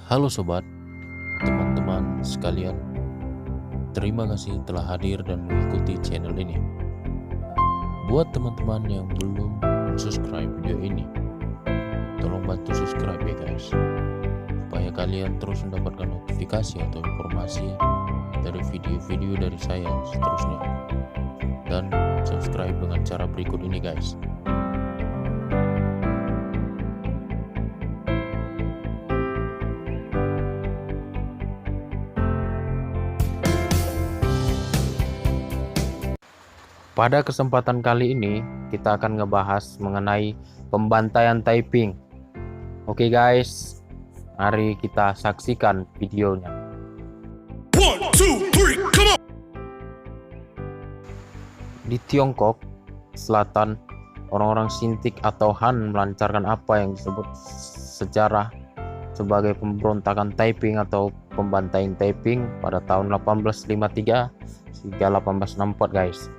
Halo sobat, teman-teman sekalian. Terima kasih telah hadir dan mengikuti channel ini. Buat teman-teman yang belum subscribe video ini, tolong bantu subscribe ya guys, supaya kalian terus mendapatkan notifikasi atau informasi dari video-video dari saya seterusnya. Dan subscribe dengan cara berikut ini guys. Pada kesempatan kali ini, kita akan ngebahas mengenai pembantaian Taiping. Oke guys, mari kita saksikan videonya. 1, 2, 3, come on! Di Tiongkok Selatan, orang-orang Sintik atau Han melancarkan apa yang disebut sejarah sebagai pemberontakan Taiping atau pembantaian Taiping pada tahun 1853 hingga 1864 guys.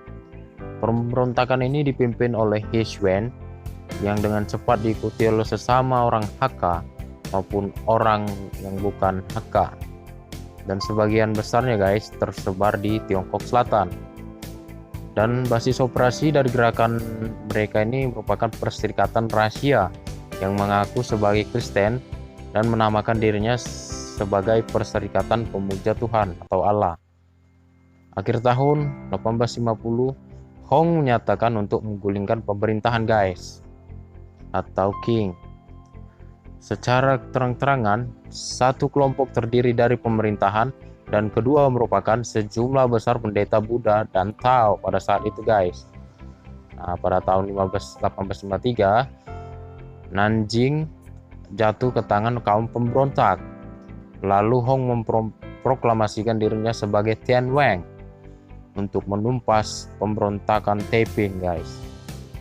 Pemberontakan ini dipimpin oleh He Xuan yang dengan cepat diikuti oleh sesama orang Hakka maupun orang yang bukan Hakka, dan sebagian besarnya guys tersebar di Tiongkok Selatan. Dan basis operasi dari gerakan mereka ini merupakan perserikatan rahasia yang mengaku sebagai Kristen dan menamakan dirinya sebagai Perserikatan Pemuja Tuhan atau Allah. Akhir tahun 1850, Hong menyatakan untuk menggulingkan pemerintahan guys, atau King. Secara terang-terangan, satu kelompok terdiri dari pemerintahan dan kedua merupakan sejumlah besar pendeta Buddha dan Tao pada saat itu guys. Nah, pada tahun 1853, Nanjing jatuh ke tangan kaum pemberontak. Lalu Hong memproklamasikan dirinya sebagai Tian Wang untuk menumpas pemberontakan Taiping guys.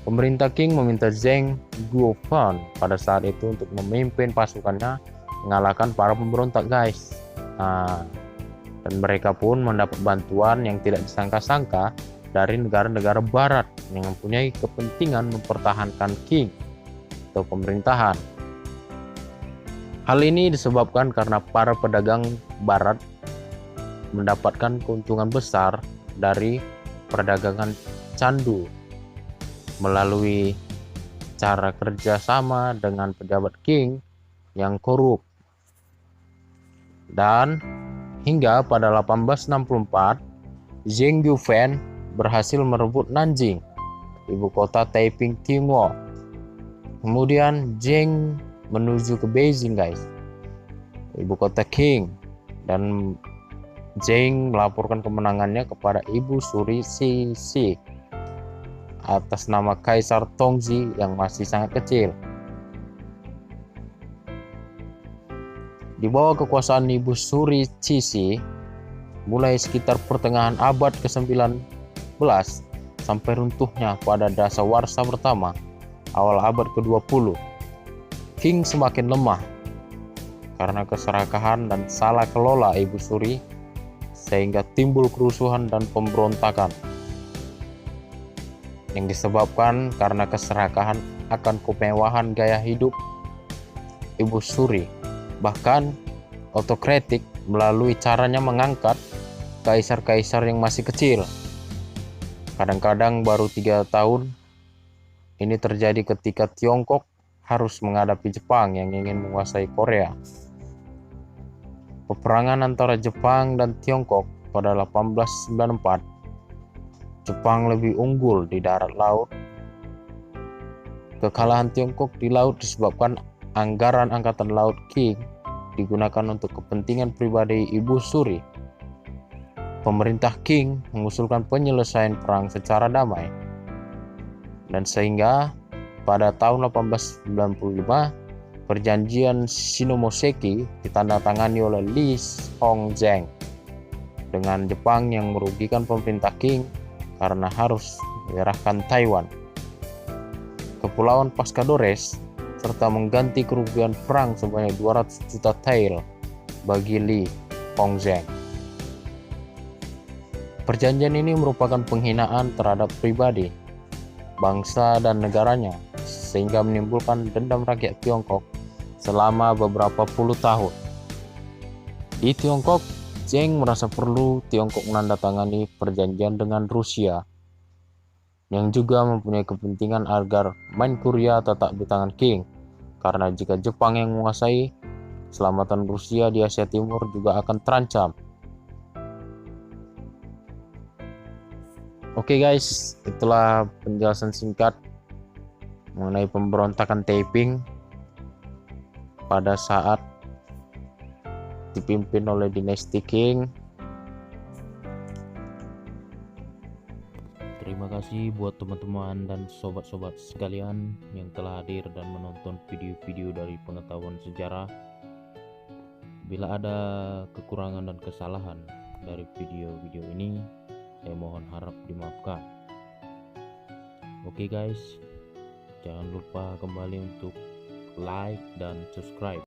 Pemerintah Qing meminta Zheng Guofan pada saat itu untuk memimpin pasukannya mengalahkan para pemberontak guys. Dan mereka pun mendapat bantuan yang tidak disangka-sangka dari negara-negara barat yang mempunyai kepentingan mempertahankan Qing atau pemerintahan. Hal ini disebabkan karena para pedagang barat mendapatkan keuntungan besar dari perdagangan candu melalui cara kerjasama dengan pejabat Qing yang korup. Dan hingga pada 1864, Zheng Guofan berhasil merebut Nanjing, ibu kota Taiping Timur. Kemudian Zheng menuju ke Beijing guys, ibu kota Qing, dan Zheng melaporkan kemenangannya kepada Ibu Suri Cixi atas nama Kaisar Tongzhi yang masih sangat kecil. Di bawah kekuasaan Ibu Suri Cixi, mulai sekitar pertengahan abad ke-19 sampai runtuhnya pada Dasawarsa pertama awal abad ke-20, Qing semakin lemah karena keserakahan dan salah kelola Ibu Suri, sehingga timbul kerusuhan dan pemberontakan yang disebabkan karena keserakahan akan kemewahan gaya hidup Ibu Suri, bahkan otokratik melalui caranya mengangkat kaisar-kaisar yang masih kecil. Kadang-kadang baru 3 tahun. Ini terjadi ketika Tiongkok harus menghadapi Jepang yang ingin menguasai Korea. Peperangan antara Jepang dan Tiongkok pada 1894, Jepang lebih unggul di darat laut. Kekalahan Tiongkok di laut disebabkan anggaran angkatan laut Qing digunakan untuk kepentingan pribadi Ibu Suri. Pemerintah Qing mengusulkan penyelesaian perang secara damai, dan sehingga pada tahun 1895 Perjanjian Shimonoseki ditandatangani oleh Li Hongzhang dengan Jepang yang merugikan pemerintah Qing karena harus menyerahkan Taiwan, Kepulauan Pascadores, serta mengganti kerugian perang sebanyak 200 juta tael bagi Li Hongzhang. Perjanjian ini merupakan penghinaan terhadap pribadi, bangsa, dan negaranya, sehingga menimbulkan dendam rakyat Tiongkok selama beberapa puluh tahun. Di Tiongkok, Zheng merasa perlu Tiongkok menandatangani perjanjian dengan Rusia, yang juga mempunyai kepentingan agar Manchuria tetap di tangan Qing, karena jika Jepang yang menguasai, keselamatan Rusia di Asia Timur juga akan terancam. Oke guys, itulah penjelasan singkat mengenai pemberontakan Taiping pada saat dipimpin oleh dinasti Qing. Terima kasih buat teman-teman dan sobat-sobat sekalian yang telah hadir dan menonton video-video dari pengetahuan sejarah. Bila ada kekurangan dan kesalahan dari video-video ini, saya mohon harap dimaafkan. Oke guys, jangan lupa kembali untuk like dan subscribe.